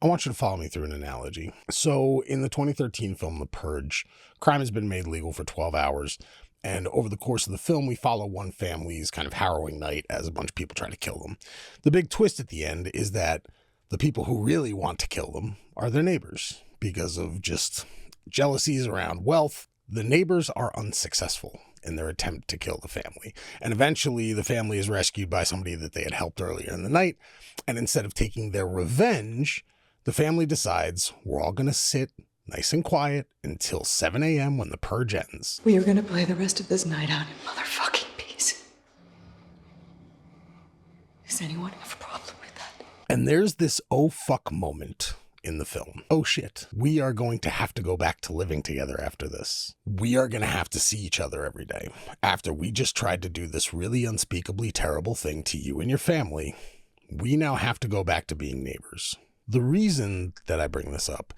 I want you to follow me through an analogy. So in the 2013 film, The Purge, crime has been made legal for 12 hours. And over the course of the film, we follow one family's kind of harrowing night as a bunch of people try to kill them. The big twist at the end is that the people who really want to kill them are their neighbors because of just jealousies around wealth. The neighbors are unsuccessful in their attempt to kill the family. And eventually the family is rescued by somebody that they had helped earlier in the night. And instead of taking their revenge, the family decides we're all going to sit nice and quiet until 7 a.m. when the purge ends. We are going to play the rest of this night out in motherfucking peace. Does anyone have a problem with that? And there's this oh fuck moment in the film. Oh shit, we are going to have to go back to living together after this. We are going to have to see each other every day. After we just tried to do this really unspeakably terrible thing to you and your family, we now have to go back to being neighbors. The reason that I bring this up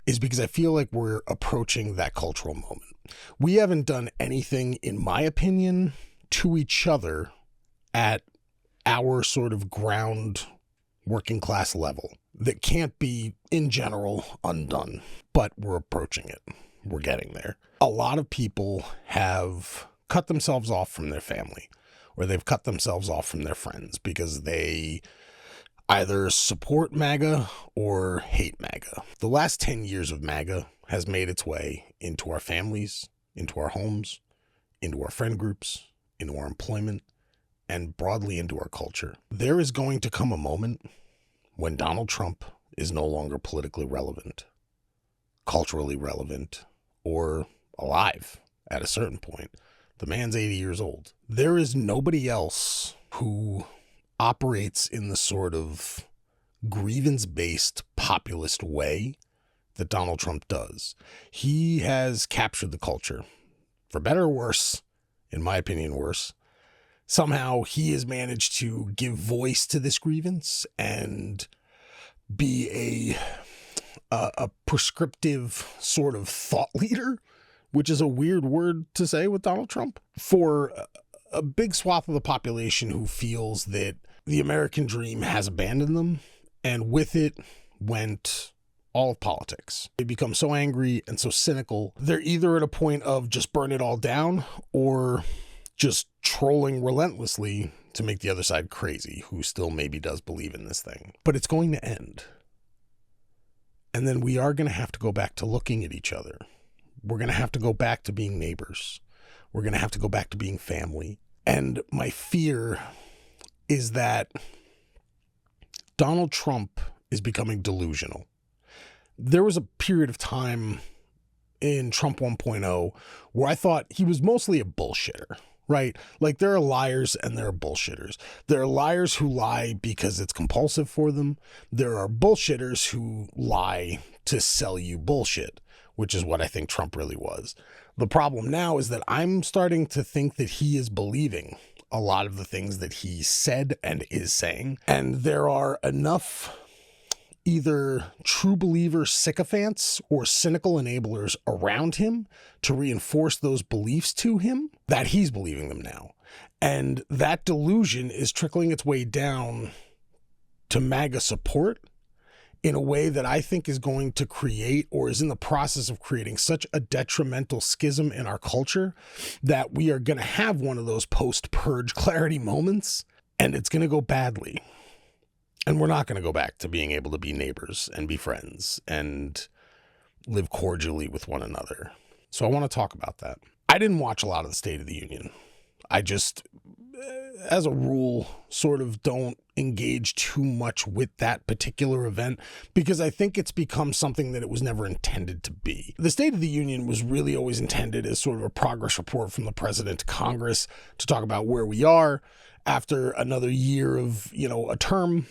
is because I feel like we're approaching that cultural moment. We haven't done anything, in my opinion, to each other at our sort of ground working class level that can't be, in general, undone. But we're approaching it. We're getting there. A lot of people have cut themselves off from their family, or they've cut themselves off from their friends because they either support MAGA or hate MAGA. The last 10 years of MAGA has made its way into our families, into our homes, into our friend groups, into our employment, and broadly into our culture. There is going to come a moment when Donald Trump is no longer politically relevant, culturally relevant, or alive at a certain point. The man's 80 years old. There is nobody else who operates in the sort of grievance-based populist way that Donald Trump does. He has captured the culture, for better or worse, in my opinion, worse. Somehow he has managed to give voice to this grievance and be a prescriptive sort of thought leader, which is a weird word to say with Donald Trump, for a big swath of the population who feels that the American dream has abandoned them, and with it went all of politics. They become so angry and so cynical. They're either at a point of just burn it all down or just trolling relentlessly to make the other side crazy, who still maybe does believe in this thing. But it's going to end. And then we are going to have to go back to looking at each other. We're going to have to go back to being neighbors. We're going to have to go back to being family. And my fear is that Donald Trump is becoming delusional. There was a period of time in Trump 1.0 where I thought he was mostly a bullshitter, right? Like, there are liars and there are bullshitters. There are liars who lie because it's compulsive for them. There are bullshitters who lie to sell you bullshit, which is what I think Trump really was. The problem now is that I'm starting to think that he is believing a lot of the things that he said and is saying. And there are enough either true believer sycophants or cynical enablers around him to reinforce those beliefs to him that he's believing them now. And that delusion is trickling its way down to MAGA support in a way that I think is going to create, or is in the process of creating, such a detrimental schism in our culture that we are going to have one of those post-purge clarity moments, and it's going to go badly. And we're not going to go back to being able to be neighbors and be friends and live cordially with one another. So I want to talk about that. I didn't watch a lot of the State of the Union. I just, as a rule, sort of don't engage too much with that particular event because I think it's become something that it was never intended to be. The State of the Union was really always intended as sort of a progress report from the president to Congress to talk about where we are after another year of, a term,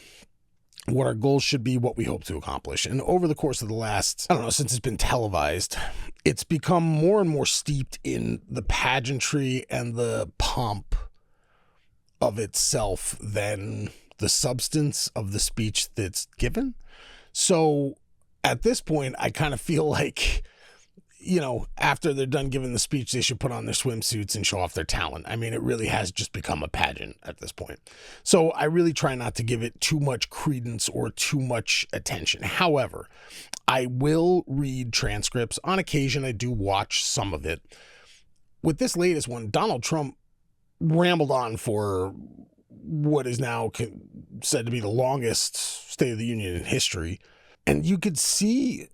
what our goals should be, what we hope to accomplish. And over the course of the last, since it's been televised, it's become more and more steeped in the pageantry and the pomp of itself than the substance of the speech that's given. So at this point, I kind of feel like after they're done giving the speech, they should put on their swimsuits and show off their talent. I mean, it really has just become a pageant at this point. So I really try not to give it too much credence or too much attention. However, I will read transcripts. On occasion, I do watch some of it. With this latest one, Donald Trump rambled on for what is now said to be the longest State of the Union in history. And you could see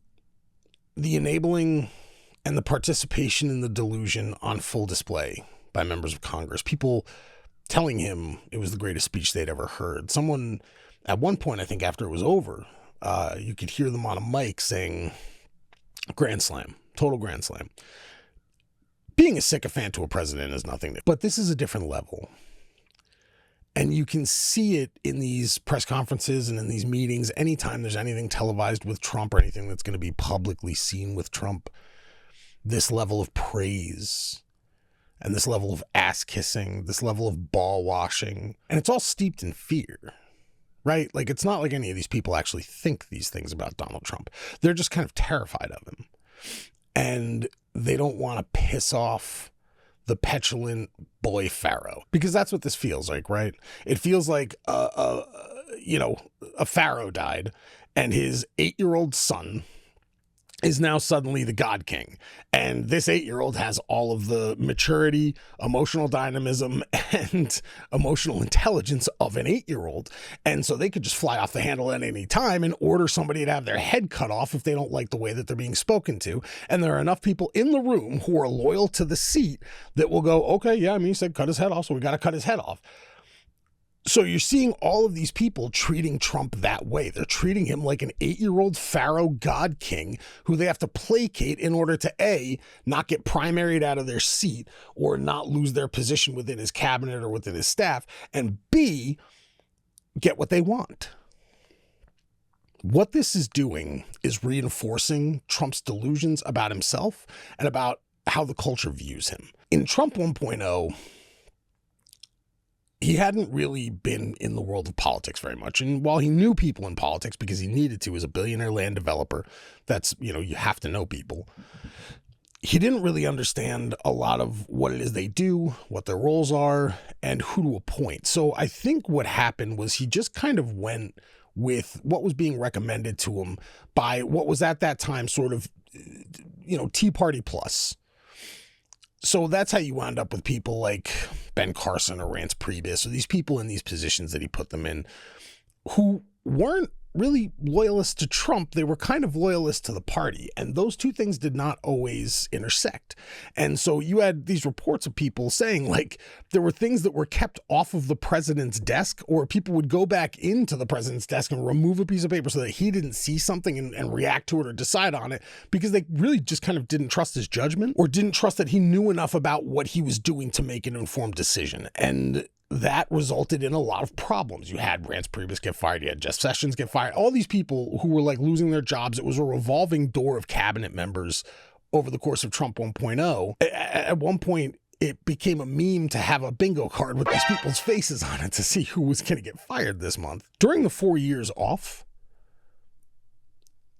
the enabling and the participation in the delusion on full display by members of Congress. People telling him it was the greatest speech they'd ever heard. Someone, at one point, I think after it was over, you could hear them on a mic saying, grand slam, total grand slam. Being a sycophant to a president is nothing new, but this is a different level. And you can see it in these press conferences and in these meetings. Anytime there's anything televised with Trump or anything that's going to be publicly seen with Trump, this level of praise and this level of ass kissing, this level of ball washing, and it's all steeped in fear, right? Like, it's not like any of these people actually think these things about Donald Trump. They're just kind of terrified of him. And they don't want to piss off the petulant boy pharaoh, because that's what this feels like, right? It feels like a pharaoh died and his 8-year-old son is now suddenly the God King. And this 8-year-old has all of the maturity, emotional dynamism, and emotional intelligence of an 8-year-old. And so they could just fly off the handle at any time and order somebody to have their head cut off if they don't like the way that they're being spoken to. And there are enough people in the room who are loyal to the seat that will go, okay, yeah, I mean, he said cut his head off, so we got to cut his head off. So you're seeing all of these people treating Trump that way. They're treating him like an 8-year-old pharaoh God King who they have to placate in order to A, not get primaried out of their seat or not lose their position within his cabinet or within his staff, and B, get what they want. What this is doing is reinforcing Trump's delusions about himself and about how the culture views him. In Trump 1.0, he hadn't really been in the world of politics very much. And while he knew people in politics because he needed to as a billionaire land developer, that's, you have to know people. He didn't really understand a lot of what it is they do, what their roles are, and who to appoint. So I think what happened was he just kind of went with what was being recommended to him by what was at that time sort of, Tea Party plus. So that's how you wound up with people like Ben Carson or Rance Priebus, or these people in these positions that he put them in, who weren't really loyalists to Trump. They were kind of loyalists to the party. And those two things did not always intersect. And so you had these reports of people saying, like, there were things that were kept off of the president's desk, or people would go back into the president's desk and remove a piece of paper so that he didn't see something and react to it or decide on it, because they really just kind of didn't trust his judgment or didn't trust that he knew enough about what he was doing to make an informed decision. And that resulted in a lot of problems. You had Rance Priebus get fired. You had Jeff Sessions get fired. All these people who were like losing their jobs. It was a revolving door of cabinet members over the course of Trump 1.0. At one point, it became a meme to have a bingo card with these people's faces on it to see who was going to get fired this month. During the 4 years off,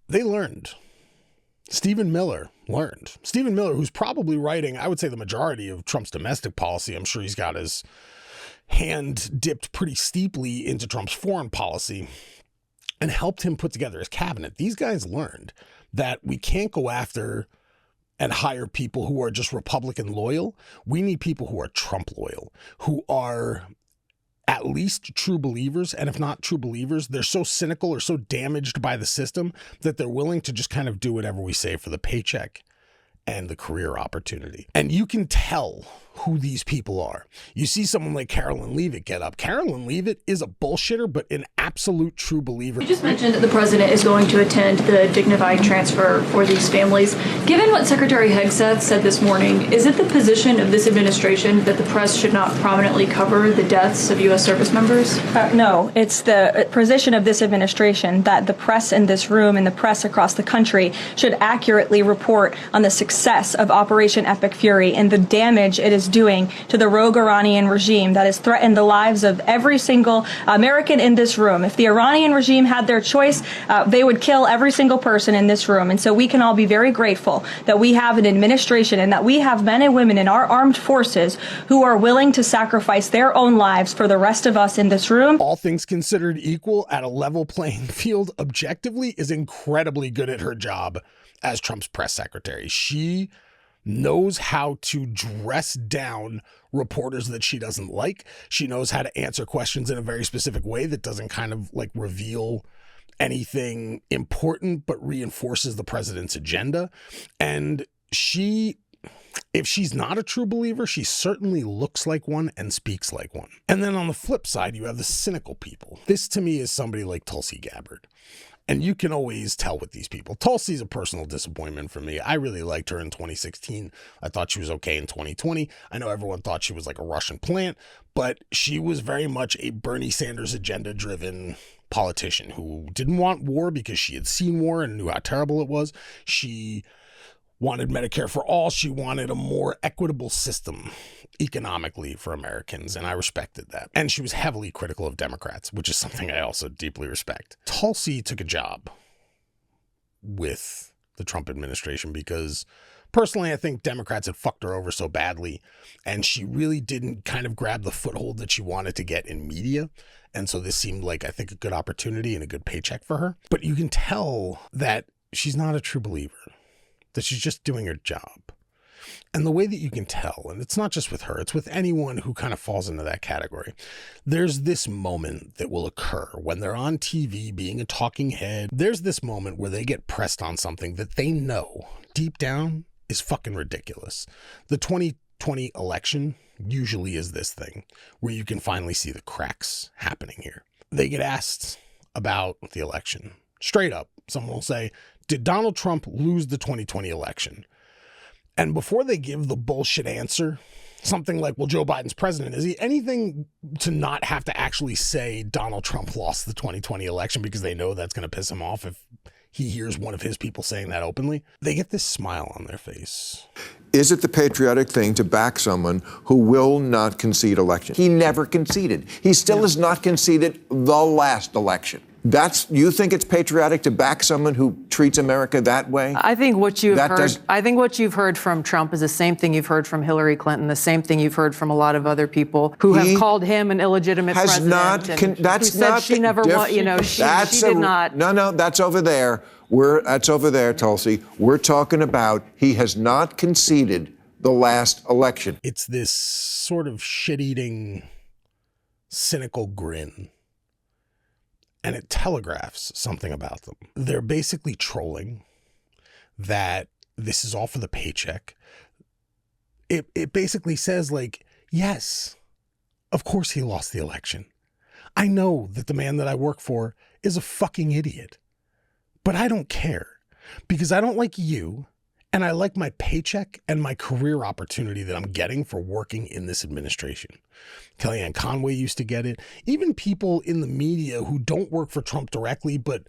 they learned. Stephen Miller learned. Stephen Miller, who's probably writing, I would say, the majority of Trump's domestic policy. I'm sure he's got his hand dipped pretty steeply into Trump's foreign policy and helped him put together his cabinet. These guys learned that we can't go after and hire people who are just Republican loyal. We need people who are Trump loyal, who are at least true believers. And if not true believers, they're so cynical or so damaged by the system that they're willing to just kind of do whatever we say for the paycheck and the career opportunity. And you can tell who these people are. You see someone like Carolyn Leavitt get up. Carolyn Leavitt is a bullshitter, but an absolute true believer. You just mentioned that the president is going to attend the dignified transfer for these families. Given what Secretary Hegseth said this morning, is it the position of this administration that the press should not prominently cover the deaths of U.S. service members? No, it's the position of this administration that the press in this room and the press across the country should accurately report on the success of Operation Epic Fury and the damage it is is doing to the rogue Iranian regime that has threatened the lives of every single American in this room. If the Iranian regime had their choice, they would kill every single person in this room. And so we can all be very grateful that we have an administration and that we have men and women in our armed forces who are willing to sacrifice their own lives for the rest of us in this room. All things considered equal, at a level playing field, objectively is incredibly good at her job as Trump's press secretary. She knows how to dress down reporters that she doesn't like. She knows how to answer questions in a very specific way that doesn't kind of like reveal anything important, but reinforces the president's agenda. And she, if she's not a true believer, she certainly looks like one and speaks like one. And then on the flip side, you have the cynical people. This to me is somebody like Tulsi Gabbard. And you can always tell with these people. Tulsi's a personal disappointment for me. I really liked her in 2016. I thought she was okay in 2020. I know everyone thought she was like a Russian plant, but she was very much a Bernie Sanders agenda-driven politician who didn't want war because she had seen war and knew how terrible it was. She wanted Medicare for all. She wanted a more equitable system economically for Americans, and I respected that. And she was heavily critical of Democrats, which is something I also deeply respect. Tulsi took a job with the Trump administration because personally, I think Democrats had fucked her over so badly, and she really didn't kind of grab the foothold that she wanted to get in media. And so this seemed like, I think, a good opportunity and a good paycheck for her. But you can tell that she's not a true believer, that she's just doing her job. And the way that you can tell, and it's not just with her, it's with anyone who kind of falls into that category. There's this moment that will occur when they're on TV being a talking head. There's this moment where they get pressed on something that they know deep down is fucking ridiculous. The 2020 election usually is this thing where you can finally see the cracks happening here. They get asked about the election. Straight up, someone will say, did Donald Trump lose the 2020 election? And before they give the bullshit answer, something like, well, Joe Biden's president, is he? Anything to not have to actually say Donald Trump lost the 2020 election because they know that's going to piss him off if he hears one of his people saying that openly. They get this smile on their face. Is it the patriotic thing to back someone who will not concede election? He never conceded. He still has not conceded the last election. You think it's patriotic to back someone who treats America that way? I think what you've heard from Trump is the same thing you've heard from Hillary Clinton, the same thing you've heard from a lot of other people who have called him an illegitimate president. That's who said not she never was, she did not. No, that's over there. That's over there, Tulsi. We're talking about he has not conceded the last election. It's this sort of shit-eating, cynical grin. And it telegraphs something about them. They're basically trolling that this is all for the paycheck. It basically says like, yes, of course he lost the election. I know that the man that I work for is a fucking idiot, but I don't care because I don't like you. And I like my paycheck and my career opportunity that I'm getting for working in this administration. Kellyanne Conway used to get it. Even people in the media who don't work for Trump directly, but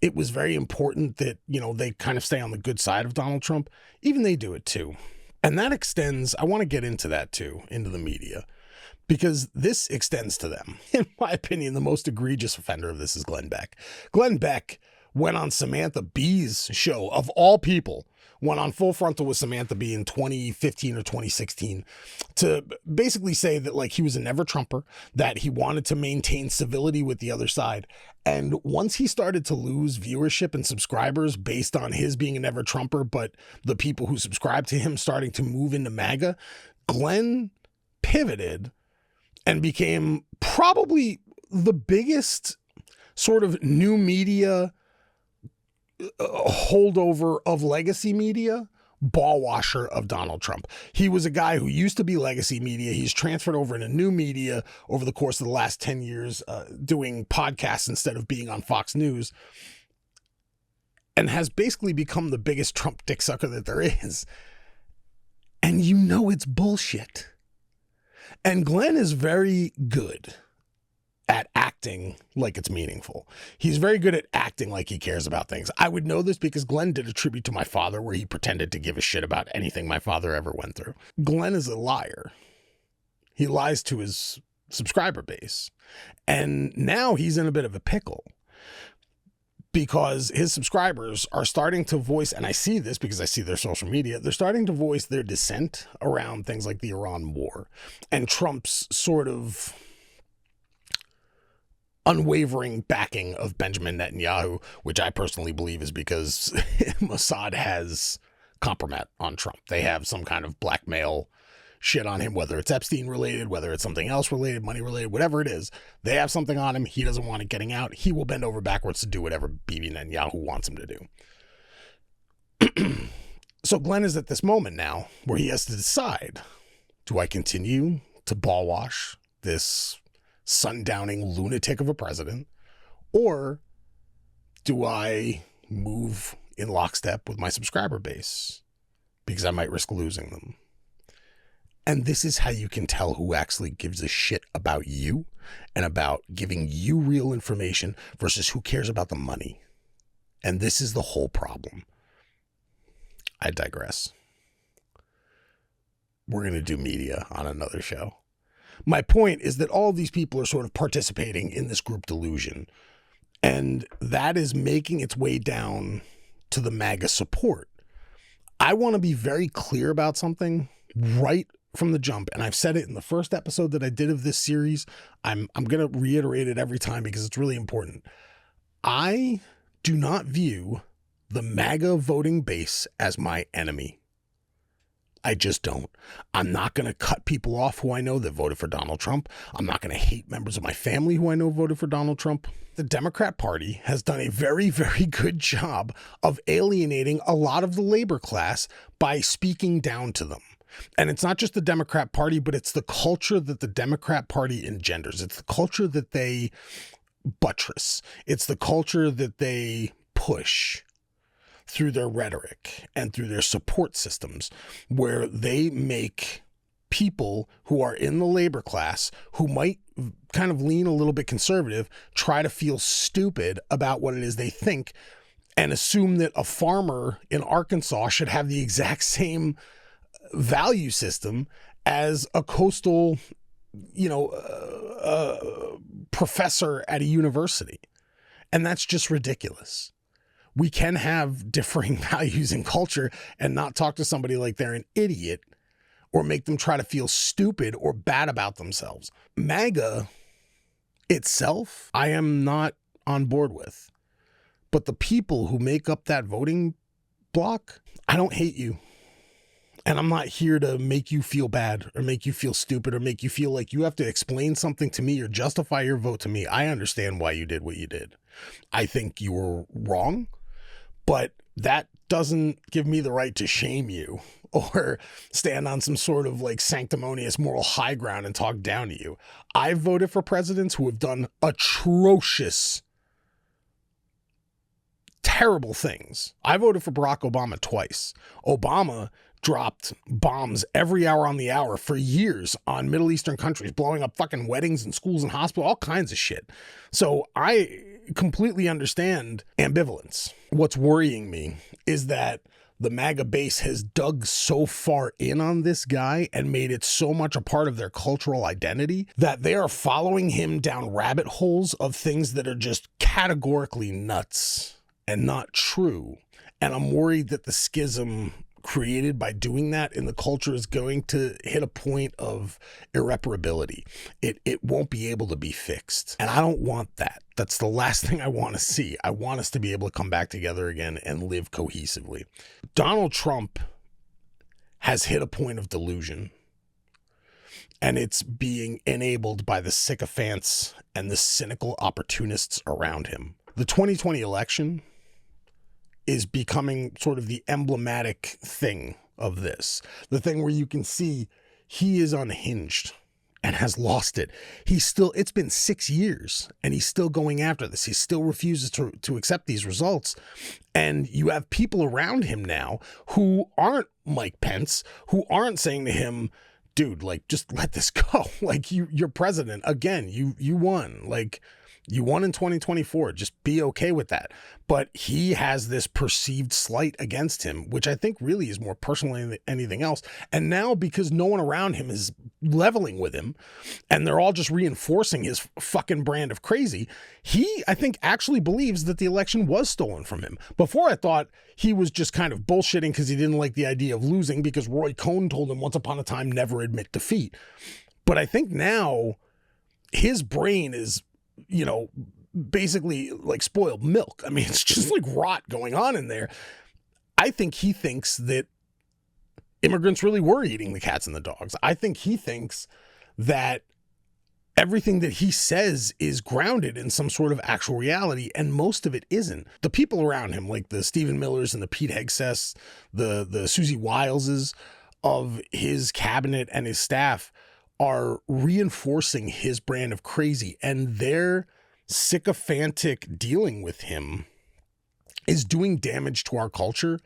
it was very important that, they kind of stay on the good side of Donald Trump. Even they do it too. And that extends, I want to get into that too, into the media, because this extends to them. In my opinion, the most egregious offender of this is Glenn Beck. Glenn Beck went on Samantha Bee's show, of all people, went on Full Frontal with Samantha Bee in 2015 or 2016 to basically say that like he was a never Trumper, that he wanted to maintain civility with the other side. And once he started to lose viewership and subscribers based on his being a never Trumper, but the people who subscribe to him starting to move into MAGA, Glenn pivoted and became probably the biggest sort of new media holdover of legacy media, ball washer of Donald Trump. He was a guy who used to be legacy media. He's transferred over into new media over the course of the last 10 years, doing podcasts instead of being on Fox News, and has basically become the biggest Trump dick sucker that there is. And it's bullshit. And Glenn is very good at acting like it's meaningful. He's very good at acting like he cares about things. I would know this because Glenn did a tribute to my father where he pretended to give a shit about anything my father ever went through. Glenn is a liar. He lies to his subscriber base. And now he's in a bit of a pickle because his subscribers are starting to voice, and I see this because I see their social media, they're starting to voice their dissent around things like the Iran war and Trump's sort of unwavering backing of Benjamin Netanyahu, which I personally believe is because Mossad has compromise on Trump. They have some kind of blackmail shit on him, whether it's Epstein related, whether it's something else related, money related, whatever it is. They have something on him. He doesn't want it getting out. He will bend over backwards to do whatever Bibi Netanyahu wants him to do. So Glenn is at this moment now where he has to decide, do I continue to ball wash this sundowning lunatic of a president, or do I move in lockstep with my subscriber base because I might risk losing them? And this is how you can tell who actually gives a shit about you and about giving you real information versus who cares about the money. And this is the whole problem. I digress. We're going to do media on another show. My point is that all of these people are sort of participating in this group delusion. And that is making its way down to the MAGA support. I want to be very clear about something right from the jump. And I've said it in the first episode that I did of this series. I'm going to reiterate it every time because it's really important. I do not view the MAGA voting base as my enemy. I just don't. I'm not going to cut people off who I know that voted for Donald Trump. I'm not going to hate members of my family who I know voted for Donald Trump. The Democrat Party has done a very, very good job of alienating a lot of the labor class by speaking down to them. And it's not just the Democrat Party, but it's the culture that the Democrat Party engenders. It's the culture that they buttress. It's the culture that they push through their rhetoric and through their support systems, where they make people who are in the labor class, who might kind of lean a little bit conservative, try to feel stupid about what it is they think and assume that a farmer in Arkansas should have the exact same value system as a coastal, professor at a university. And that's just ridiculous. We can have differing values in culture and not talk to somebody like they're an idiot or make them try to feel stupid or bad about themselves. MAGA itself, I am not on board with. But the people who make up that voting block, I don't hate you. And I'm not here to make you feel bad or make you feel stupid or make you feel like you have to explain something to me or justify your vote to me. I understand why you did what you did. I think you were wrong. But that doesn't give me the right to shame you or stand on some sort of like sanctimonious moral high ground and talk down to you. I've voted for presidents who have done atrocious, terrible things. I voted for Barack Obama twice. Obama dropped bombs every hour on the hour for years on Middle Eastern countries, blowing up fucking weddings and schools and hospitals, all kinds of shit. So I completely understand ambivalence. What's worrying me is that the MAGA base has dug so far in on this guy and made it so much a part of their cultural identity that they are following him down rabbit holes of things that are just categorically nuts and not true. And I'm worried that the schism created by doing that in the culture is going to hit a point of irreparability. It won't be able to be fixed. And I don't want that. That's the last thing I want to see. I want us to be able to come back together again and live cohesively. Donald Trump has hit a point of delusion, and it's being enabled by the sycophants and the cynical opportunists around him. The 2020 election is becoming sort of the emblematic thing of this. The thing where you can see he is unhinged and has lost it. It's been 6 years and he's still going after this. He still refuses to accept these results. And you have people around him now who aren't Mike Pence, who aren't saying to him, dude, like, just let this go. Like, you're president again. You won. Like, you won in 2024. Just be okay with that. But he has this perceived slight against him, which I think really is more personal than anything else. And now, because no one around him is leveling with him and they're all just reinforcing his fucking brand of crazy, he, I think, actually believes that the election was stolen from him. Before, I thought he was just kind of bullshitting because he didn't like the idea of losing, because Roy Cohn told him once upon a time, never admit defeat. But I think now his brain is, basically like spoiled milk. I mean, it's just like rot going on in there. I think he thinks that immigrants really were eating the cats and the dogs. I think he thinks that everything that he says is grounded in some sort of actual reality, and most of it isn't. The people around him, like the Stephen Millers and the Pete Hegseths, the Susie Wileses of his cabinet and his staff, are reinforcing his brand of crazy, and their sycophantic dealing with him is doing damage to our culture,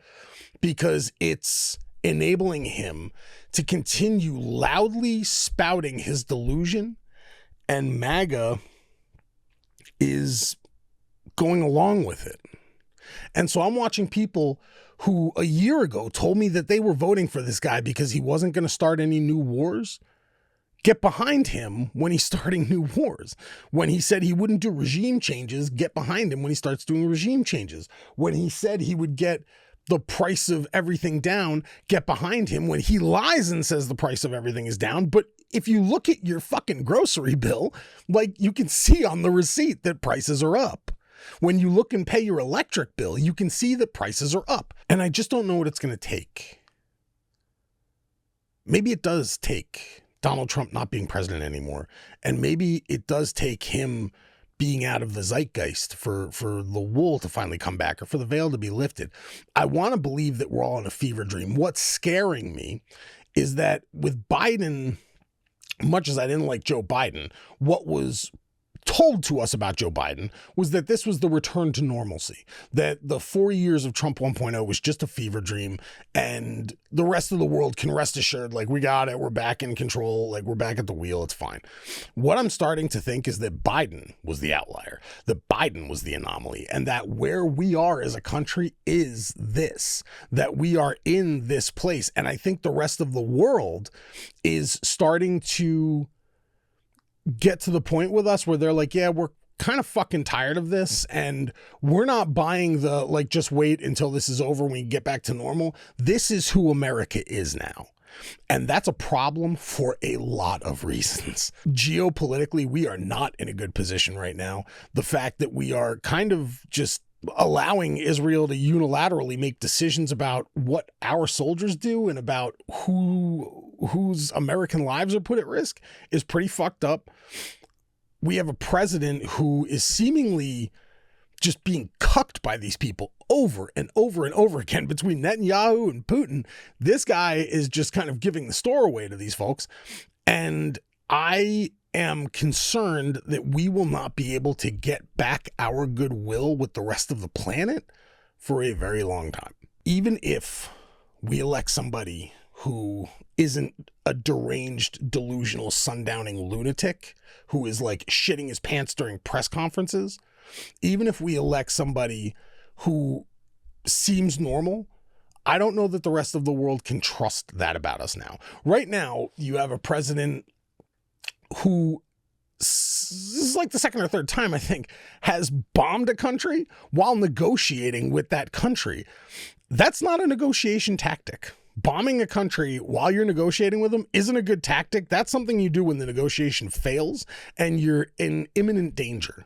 because it's enabling him to continue loudly spouting his delusion, and MAGA is going along with it. And so I'm watching people who a year ago told me that they were voting for this guy because he wasn't going to start any new wars get behind him when he's starting new wars. When he said he wouldn't do regime changes, get behind him when he starts doing regime changes. When he said he would get the price of everything down, get behind him when he lies and says the price of everything is down. But if you look at your fucking grocery bill, like, you can see on the receipt that prices are up. When you look and pay your electric bill, you can see that prices are up. And I just don't know what it's going to take. Maybe it does take Donald Trump not being president anymore. And maybe it does take him being out of the zeitgeist for the wool to finally come back, or for the veil to be lifted. I want to believe that we're all in a fever dream. What's scaring me is that with Biden, much as I didn't like Joe Biden, what was told to us about Joe Biden was that this was the return to normalcy, that the 4 years of Trump 1.0 was just a fever dream, and the rest of the world can rest assured, like, we got it, we're back in control, like, we're back at the wheel, it's fine. What I'm starting to think is that Biden was the outlier, that Biden was the anomaly, and that where we are as a country is this, that we are in this place. And I think the rest of the world is starting to get to the point with us where they're like, yeah, we're kind of fucking tired of this, and we're not buying the, like, just wait until this is over when we get back to normal. This is who America is now. And that's a problem for a lot of reasons. Geopolitically, we are not in a good position right now. The fact that we are kind of just allowing Israel to unilaterally make decisions about what our soldiers do and about whose American lives are put at risk is pretty fucked up. We have a president who is seemingly just being cucked by these people over and over and over again between Netanyahu and Putin. This guy is just kind of giving the store away to these folks. And I am concerned that we will not be able to get back our goodwill with the rest of the planet for a very long time. Even if we elect somebody who isn't a deranged, delusional, sundowning lunatic who is like shitting his pants during press conferences, even if we elect somebody who seems normal, I don't know that the rest of the world can trust that about us now. Right now, you have a president who, this is like the second or third time, I think, has bombed a country while negotiating with that country. That's not a negotiation tactic. Bombing a country while you're negotiating with them isn't a good tactic. That's something you do when the negotiation fails and you're in imminent danger,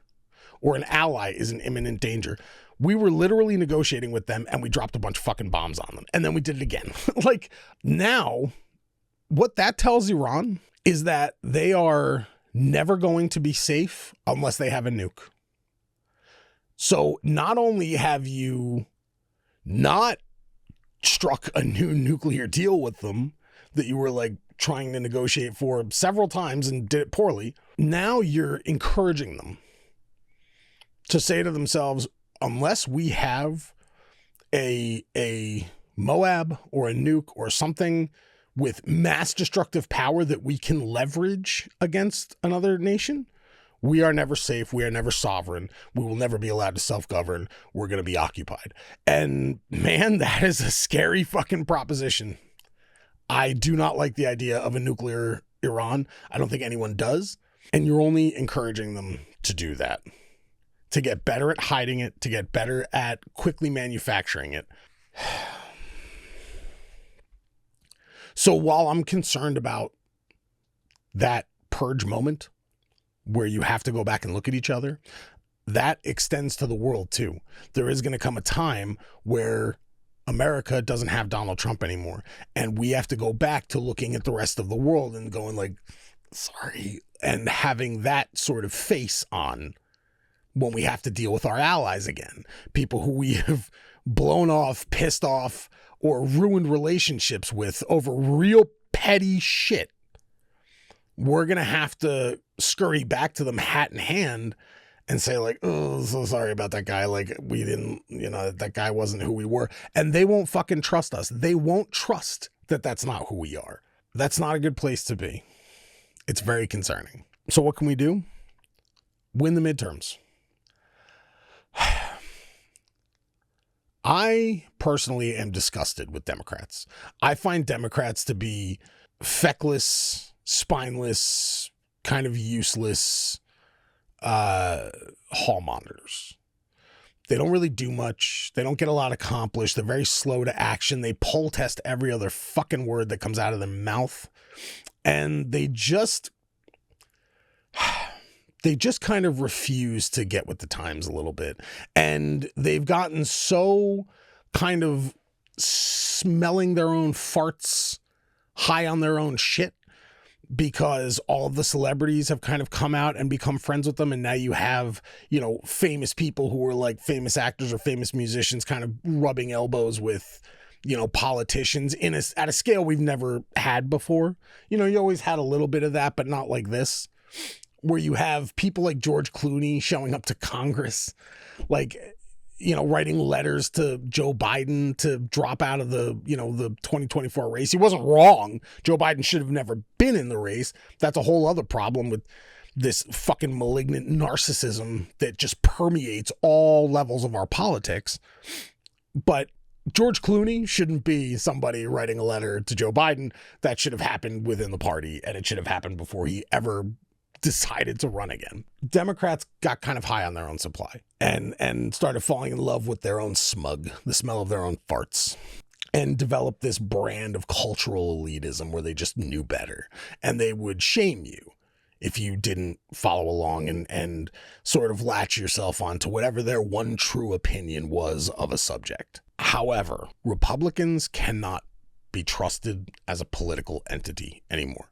or an ally is in imminent danger. We were literally negotiating with them and we dropped a bunch of fucking bombs on them. And then we did it again. Like, now, what that tells Iran is that they are never going to be safe unless they have a nuke. So not only have you not struck a new nuclear deal with them that you were like trying to negotiate for several times and did it poorly, now you're encouraging them to say to themselves, unless we have a Moab or a nuke or something with mass destructive power that we can leverage against another nation, we are never safe. We are never sovereign. We will never be allowed to self-govern. We're going to be occupied. And man, that is a scary fucking proposition. I do not like the idea of a nuclear Iran. I don't think anyone does. And you're only encouraging them to do that, to get better at hiding it, to get better at quickly manufacturing it. So while I'm concerned about that purge moment where you have to go back and look at each other, that extends to the world too. There is going to come a time where America doesn't have Donald Trump anymore, and we have to go back to looking at the rest of the world and going like, sorry, and having that sort of face on when we have to deal with our allies again, people who we have blown off, pissed off, or ruined relationships with over real petty shit. We're going to have to scurry back to them hat in hand and say like, oh, so sorry about that guy. Like we didn't, that guy wasn't who we were. And they won't fucking trust us. They won't trust that that's not who we are. That's not a good place to be. It's very concerning. So what can we do? Win the midterms. I personally am disgusted with Democrats. I find Democrats to be feckless, spineless, kind of useless hall monitors. They don't really do much. They don't get a lot accomplished. They're very slow to action. They poll test every other fucking word that comes out of their mouth. And they just kind of refuse to get with the times a little bit. And they've gotten so kind of smelling their own farts, high on their own shit, because all of the celebrities have kind of come out and become friends with them. And now you have, famous people who are like famous actors or famous musicians kind of rubbing elbows with, politicians at a scale we've never had before. You always had a little bit of that, but not like this, where you have people like George Clooney showing up to Congress, like, writing letters to Joe Biden to drop out of the 2024 race. He wasn't wrong. Joe Biden should have never been in the race. That's a whole other problem with this fucking malignant narcissism that just permeates all levels of our politics. But George Clooney shouldn't be somebody writing a letter to Joe Biden. That should have happened within the party, and it should have happened before he ever decided to run again. Democrats got kind of high on their own supply and started falling in love with their own smug, the smell of their own farts, and developed this brand of cultural elitism where they just knew better. And they would shame you if you didn't follow along and sort of latch yourself onto whatever their one true opinion was of a subject. However, Republicans cannot be trusted as a political entity anymore.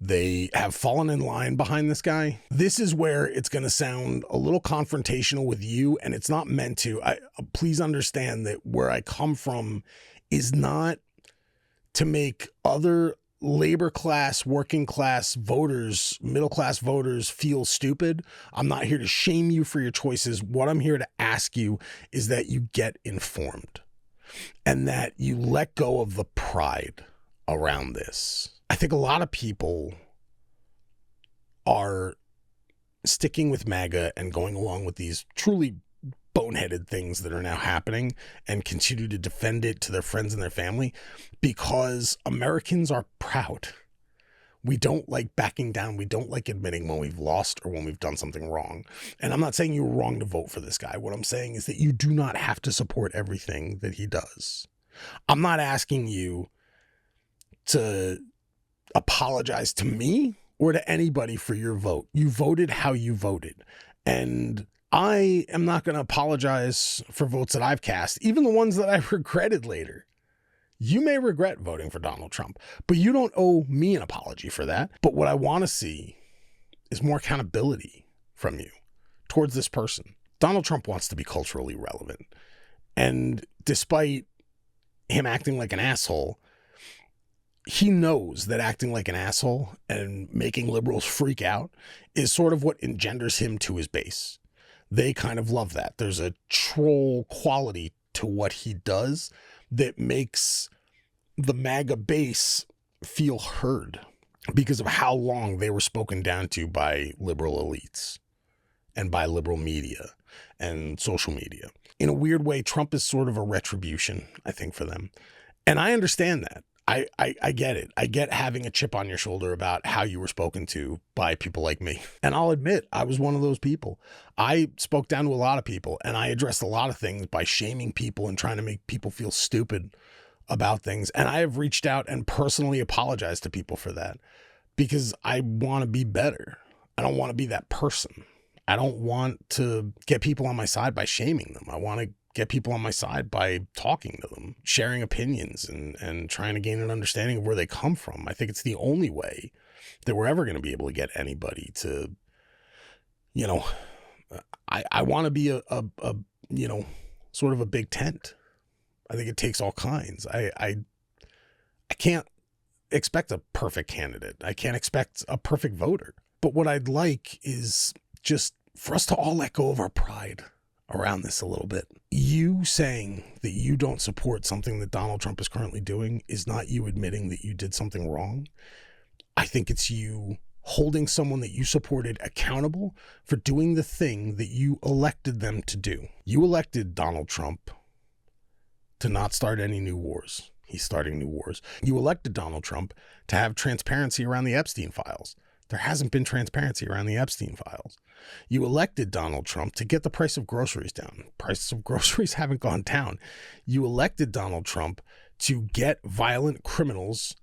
They have fallen in line behind this guy. This is where it's going to sound a little confrontational with you, and it's not meant to. Please understand that where I come from is not to make other labor class, working class voters, middle class voters feel stupid. I'm not here to shame you for your choices. What I'm here to ask you is that you get informed and that you let go of the pride around this. I think a lot of people are sticking with MAGA and going along with these truly boneheaded things that are now happening and continue to defend it to their friends and their family because Americans are proud. We don't like backing down. We don't like admitting when we've lost or when we've done something wrong. And I'm not saying you were wrong to vote for this guy. What I'm saying is that you do not have to support everything that he does. I'm not asking you to apologize to me or to anybody for your vote. You voted how you voted. And I am not going to apologize for votes that I've cast, even the ones that I regretted later. You may regret voting for Donald Trump, but you don't owe me an apology for that. But what I want to see is more accountability from you towards this person. Donald Trump wants to be culturally relevant. And despite him acting like an asshole, he knows that acting like an asshole and making liberals freak out is sort of what engenders him to his base. They kind of love that. There's a troll quality to what he does that makes the MAGA base feel heard because of how long they were spoken down to by liberal elites and by liberal media and social media. In a weird way, Trump is sort of a retribution, I think, for them. And I understand that. I get it. I get having a chip on your shoulder about how you were spoken to by people like me. And I'll admit, I was one of those people. I spoke down to a lot of people, and I addressed a lot of things by shaming people and trying to make people feel stupid about things. And I have reached out and personally apologized to people for that because I want to be better. I don't want to be that person. I don't want to get people on my side by shaming them. I want to get people on my side by talking to them, sharing opinions and trying to gain an understanding of where they come from. I think it's the only way that we're ever going to be able to get anybody to, you know, I want to be a you know, sort of a big tent. I think it takes all kinds. I can't expect a perfect candidate. I can't expect a perfect voter. But what I'd like is just for us to all let go of our pride around this a little bit. You saying that you don't support something that Donald Trump is currently doing is not you admitting that you did something wrong. I think it's you holding someone that you supported accountable for doing the thing that you elected them to do. You elected Donald Trump to not start any new wars. He's starting new wars. You elected Donald Trump to have transparency around the Epstein files. There hasn't been transparency around the Epstein files. You elected Donald Trump to get the price of groceries down. Prices of groceries haven't gone down. You elected Donald Trump to get violent criminals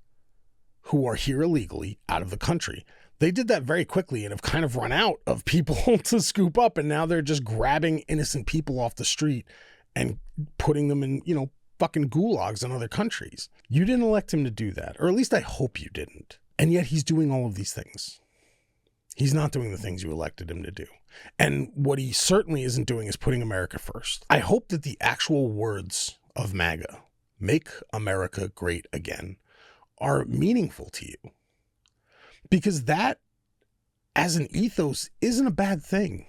who are here illegally out of the country. They did that very quickly and have kind of run out of people to scoop up. And now they're just grabbing innocent people off the street and putting them in, you know, fucking gulags in other countries. You didn't elect him to do that, or at least I hope you didn't. And yet he's doing all of these things. He's not doing the things you elected him to do. And what he certainly isn't doing is putting America first. I hope that the actual words of MAGA, make America great again, are meaningful to you. Because that, as an ethos, isn't a bad thing.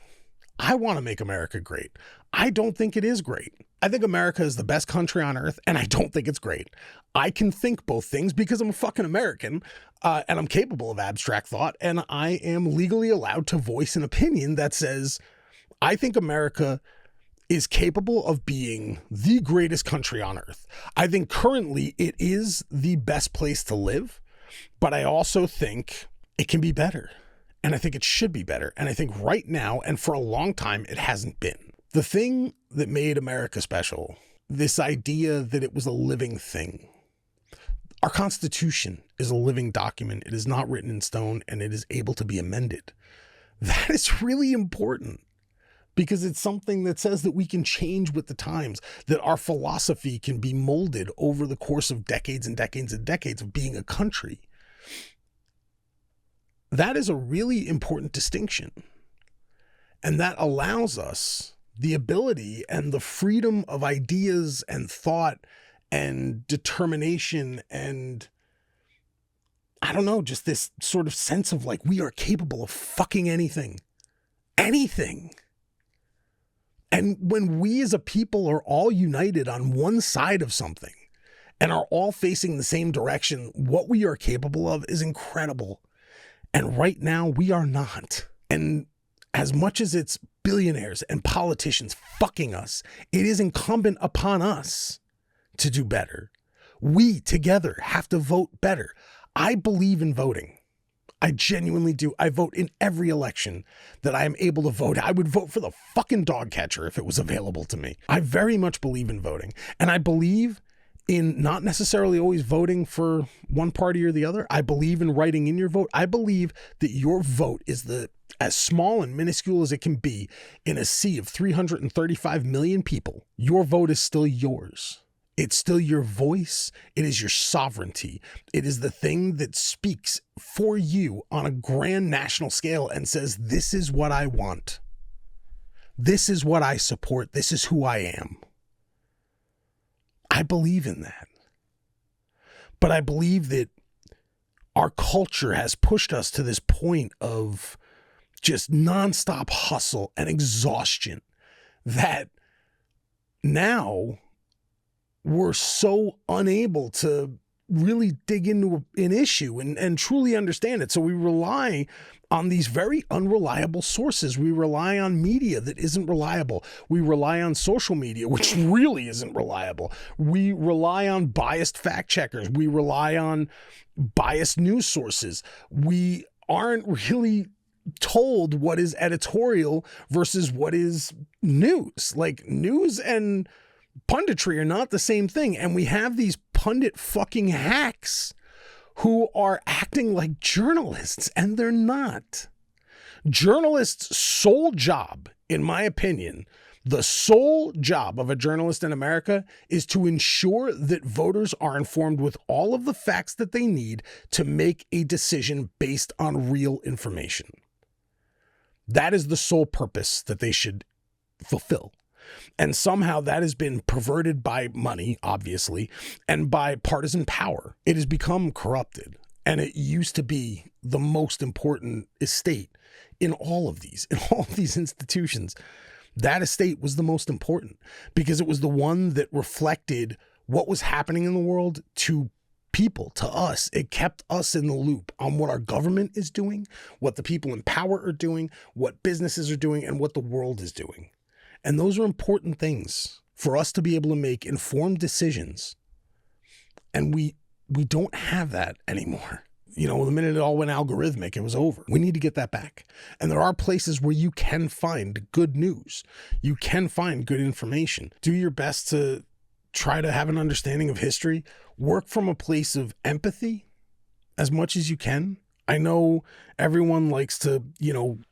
I want to make America great. I don't think it is great. I think America is the best country on earth, and I don't think it's great. I can think both things because I'm a fucking American, and I'm capable of abstract thought, and I am legally allowed to voice an opinion that says, I think America is capable of being the greatest country on earth. I think currently it is the best place to live, but I also think it can be better. And I think it should be better. And I think right now, and for a long time, it hasn't been. The thing that made America special, this idea that it was a living thing. Our Constitution is a living document. It is not written in stone, and it is able to be amended. That is really important because it's something that says that we can change with the times, that our philosophy can be molded over the course of decades and decades and decades of being a country. That is a really important distinction. And that allows us the ability and the freedom of ideas and thought and determination and, I don't know, just this sort of sense of like we are capable of fucking anything. Anything. And when we as a people are all united on one side of something and are all facing the same direction, what we are capable of is incredible. And right now we are not. And as much as it's billionaires and politicians fucking us, it is incumbent upon us to do better. We together have to vote better. I believe in voting. I genuinely do. I vote in every election that I am able to vote. I would vote for the fucking dog catcher if it was available to me. I very much believe in voting. And I believe in not necessarily always voting for one party or the other. I believe in writing in your vote. I believe that your vote is as small and minuscule as it can be in a sea of 335 million people. Your vote is still yours. It's still your voice. It is your sovereignty. It is the thing that speaks for you on a grand national scale and says, this is what I want. This is what I support. This is who I am. I believe in that. But I believe that our culture has pushed us to this point of just nonstop hustle and exhaustion that now we're so unable to really dig into an issue and truly understand it. So we rely on these very unreliable sources. We rely on media that isn't reliable. We rely on social media, which really isn't reliable. We rely on biased fact checkers. We rely on biased news sources. We aren't really told what is editorial versus what is news. Like, news and punditry are not the same thing. And we have these pundit fucking hacks who are acting like journalists, and they're not. Journalists' sole job, in my opinion, the sole job of a journalist in America is to ensure that voters are informed with all of the facts that they need to make a decision based on real information. That is the sole purpose that they should fulfill. And somehow that has been perverted by money, obviously, and by partisan power. It has become corrupted. And it used to be the most important estate in all of these institutions. That estate was the most important because it was the one that reflected what was happening in the world to people, to us. It kept us in the loop on what our government is doing, what the people in power are doing, what businesses are doing, and what the world is doing. And those are important things for us to be able to make informed decisions. And we don't have that anymore. You know, the minute it all went algorithmic, it was over. We need to get that back. And there are places where you can find good news. You can find good information. Do your best to try to have an understanding of history. Work from a place of empathy as much as you can. I know everyone likes to,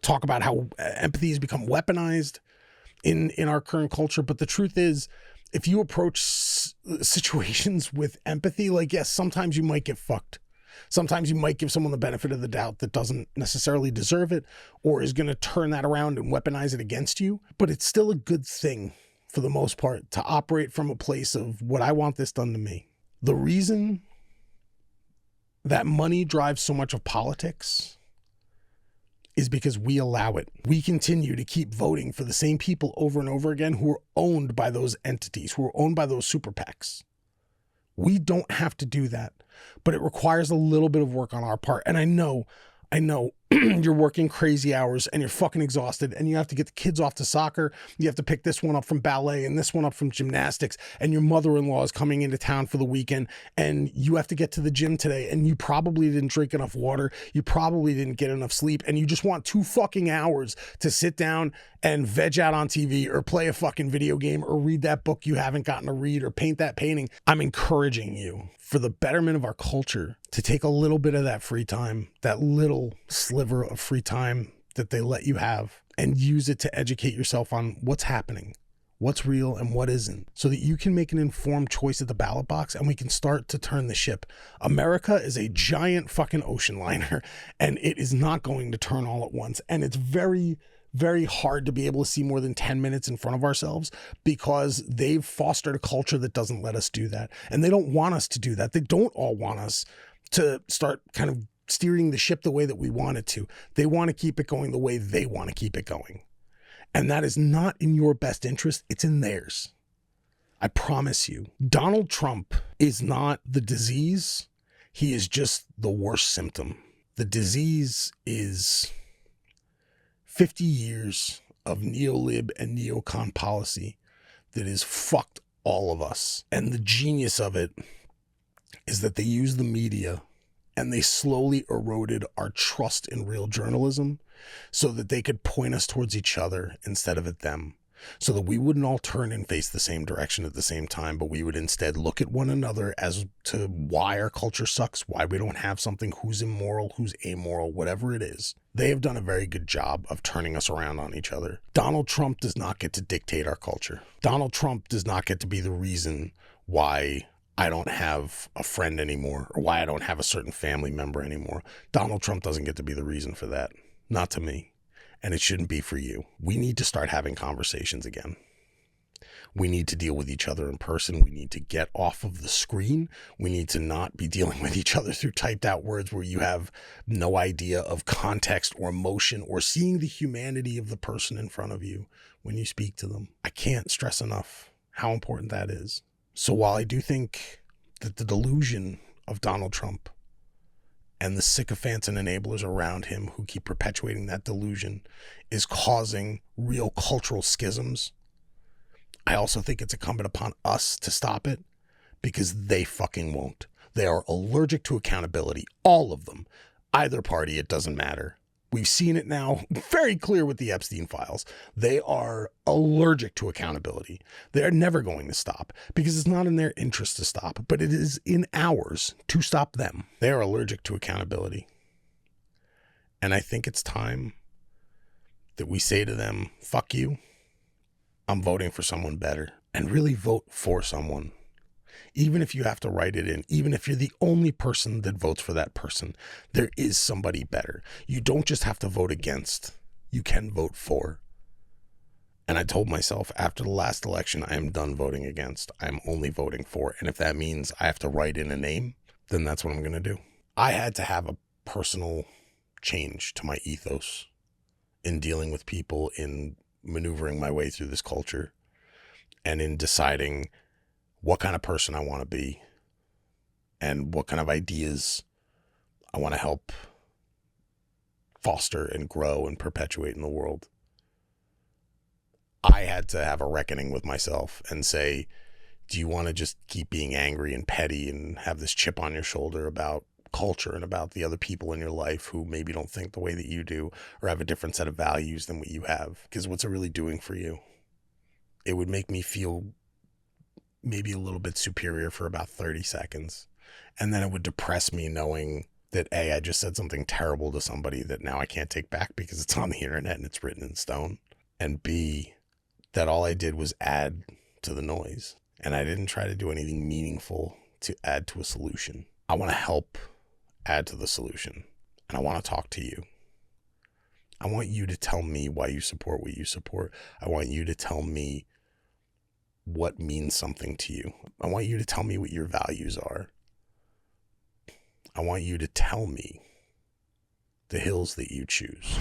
talk about how empathy has become weaponized in our current culture. But the truth is, if you approach situations with empathy, like, yes, sometimes you might get fucked. Sometimes you might give someone the benefit of the doubt that doesn't necessarily deserve it or is going to turn that around and weaponize it against you. But it's still a good thing for the most part to operate from a place of what I want this done to me. The reason that money drives so much of politics is because we allow it. We continue to keep voting for the same people over and over again who are owned by those entities, who are owned by those super PACs. We don't have to do that, but it requires a little bit of work on our part. And I know you're working crazy hours and you're fucking exhausted and you have to get the kids off to soccer. You have to pick this one up from ballet and this one up from gymnastics, and your mother-in-law is coming into town for the weekend and you have to get to the gym today, and you probably didn't drink enough water. You probably didn't get enough sleep, and you just want 2 fucking hours to sit down and veg out on TV or play a fucking video game or read that book you haven't gotten to read or paint that painting. I'm encouraging you, for the betterment of our culture, to take a little bit of that free time, that little sliver of free time that they let you have, and use it to educate yourself on what's happening, what's real and what isn't, so that you can make an informed choice at the ballot box and we can start to turn the ship. America is a giant fucking ocean liner, and it is not going to turn all at once. And it's very, very hard to be able to see more than 10 minutes in front of ourselves because they've fostered a culture that doesn't let us do that. And they don't want us to do that. They don't all want us to start kind of steering the ship the way that we want it to. They want to keep it going the way they want to keep it going. And that is not in your best interest. It's in theirs. I promise you. Donald Trump is not the disease. He is just the worst symptom. The disease is 50 years of neolib and neocon policy that has fucked all of us. And the genius of it is that they use the media and they slowly eroded our trust in real journalism so that they could point us towards each other instead of at them, so that we wouldn't all turn and face the same direction at the same time, but we would instead look at one another as to why our culture sucks, why we don't have something, who's immoral, who's amoral, whatever it is. They have done a very good job of turning us around on each other. Donald Trump does not get to dictate our culture. Donald Trump does not get to be the reason why I don't have a friend anymore or why I don't have a certain family member anymore. Donald Trump doesn't get to be the reason for that. Not to me. And it shouldn't be for you. We need to start having conversations again. We need to deal with each other in person. We need to get off of the screen. We need to not be dealing with each other through typed out words where you have no idea of context or emotion or seeing the humanity of the person in front of you when you speak to them. I can't stress enough how important that is. So while I do think that the delusion of Donald Trump and the sycophants and enablers around him who keep perpetuating that delusion is causing real cultural schisms, I also think it's incumbent upon us to stop it, because they fucking won't. They are allergic to accountability, all of them. Either party, it doesn't matter. We've seen it now very clear with the Epstein files. They are allergic to accountability. They're never going to stop because it's not in their interest to stop, but it is in ours to stop them. They are allergic to accountability. And I think it's time that we say to them, fuck you. I'm voting for someone better, and really vote for someone. Even if you have to write it in, even if you're the only person that votes for that person, there is somebody better. You don't just have to vote against. You can vote for. And I told myself after the last election, I am done voting against. I'm only voting for. And if that means I have to write in a name, then that's what I'm going to do. I had to have a personal change to my ethos in dealing with people, in maneuvering my way through this culture, and in deciding what kind of person I want to be and what kind of ideas I want to help foster and grow and perpetuate in the world. I had to have a reckoning with myself and say, do you want to just keep being angry and petty and have this chip on your shoulder about culture and about the other people in your life who maybe don't think the way that you do or have a different set of values than what you have? Because what's it really doing for you? It would make me feel maybe a little bit superior for about 30 seconds. And then it would depress me knowing that A, I just said something terrible to somebody that now I can't take back because it's on the internet and it's written in stone. And B, that all I did was add to the noise. And I didn't try to do anything meaningful to add to a solution. I want to help add to the solution. And I want to talk to you. I want you to tell me why you support what you support. I want you to tell me what means something to you. I want you to tell me what your values are. I want you to tell me the hills that you choose.